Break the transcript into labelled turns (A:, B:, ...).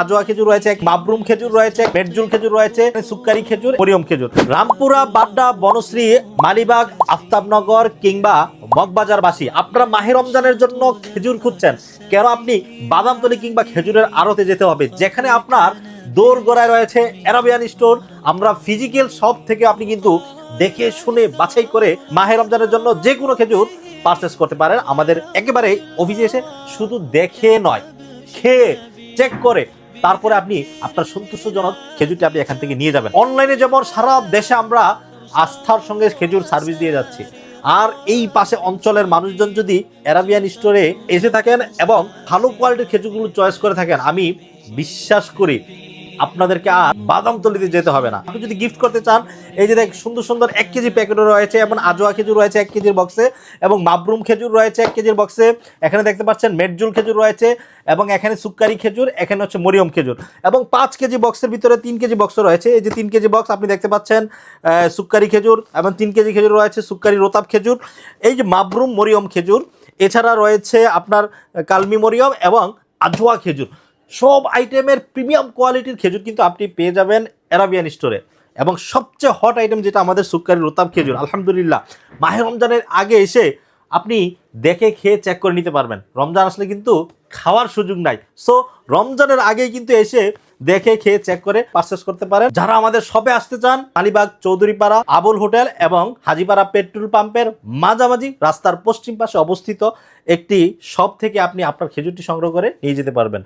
A: আজোয়া খেজুর রয়েছে, মাবরুম খেজুর রয়েছে, মেটজুল খেজুর রয়েছে, সুক্কারি খেজুর, মরিয়ম খেজুর। রামপুরা, বাড্ডা, বনশ্রী, মালিবাগ, আফতাবনগর কিংবা মগবাজারবাসী, আপনারা মাহে রমজানের জন্য খেজুর খুঁজছেন, কেন আপনি বাদামতলী কিংবা খেজুরের আড়তে যেতে হবে, যেখানে আপনার দোরগোড়ায় রয়েছে এরাবিয়ান স্টোর। আমরা ফিজিক্যাল শপ থেকে আপনি কিন্তু দেখে শুনে বাছাই করে মাহে রমজানের জন্য যে কোনো খেজুর পারচেস করতে পারেন। আমাদের একেবারে অফিসে এসে শুধু দেখে নয়, খেয়ে চেক করে তারপরে আপনি আপনার সন্তুষ্টজনক খেজুরটি আপনি এখান থেকে নিয়ে যাবেন। অনলাইনে যেমন সারা দেশে আমরা আস্থার সঙ্গে খেজুর সার্ভিস দিয়ে যাচ্ছি, আর এই পাশে অঞ্চলের মানুষজন যদি এরাবিয়ান স্টোরে এসে থাকেন এবং ভালো কোয়ালিটির খেজুরগুলো চয়েস করে থাকেন, আমি বিশ্বাস করি আপনাদেরকে আর বাদামতলীতে যেতে হবে না। আপনি যদি গিফট করতে চান, এই যে দেখ সুন্দর সুন্দর 1 কেজি প্যাকেটও রয়েছে, এবং আজোয়া খেজুর রয়েছে 1 কেজির বক্সে, এবং মাবরুম খেজুর রয়েছে 1 কেজির বক্সে। এখানে দেখতে পাচ্ছেন মেটজুল খেজুর রয়েছে, এবং এখানে সুক্কারি খেজুর, এখানে হচ্ছে মরিয়ম খেজুর, এবং 5 কেজি বক্সের ভিতরে 3 কেজি বক্স রয়েছে। এই যে 3 কেজি বক্স আপনি দেখতে পাচ্ছেন সুক্কারি খেজুর, এবং 3 কেজি খেজুর রয়েছে সুক্কারি রোতাব খেজুর, এই যে মাবরুম মরিয়ম খেজুর, এছাড়া রয়েছে আপনার কালমি মরিয়ম এবং আজোয়া খেজুর। সব আইটেমের প্রিমিয়াম কোয়ালিটির খেজুর কিন্তু আপনি পেয়ে যাবেন এরাবিয়ান স্টোরে। এবং সবচেয়ে হট আইটেম যেটা আমাদের সুক্কারি রোতাব খেজুর, আলহামদুলিল্লাহ মাহে রমজানের আগে এসে আপনি দেখে খেয়ে চেক করে নিতে পারবেন। রমজান আসলে কিন্তু খাওয়ার সুযোগ নাই, সো রমজানের আগেই কিন্তু এসে দেখে খেয়ে চেক করে পারচেস করতে পারেন। যারা আমাদের শপে আসতে চান, আলিবাগ, চৌধুরীপাড়া, আবুল হোটেল এবং হাজিপাড়া পেট্রোল পাম্পের মাঝামাঝি রাস্তার পশ্চিম পাশে অবস্থিত একটি শপ থেকে আপনি আপনার খেজুরটি সংগ্রহ করে নিয়ে যেতে পারবেন।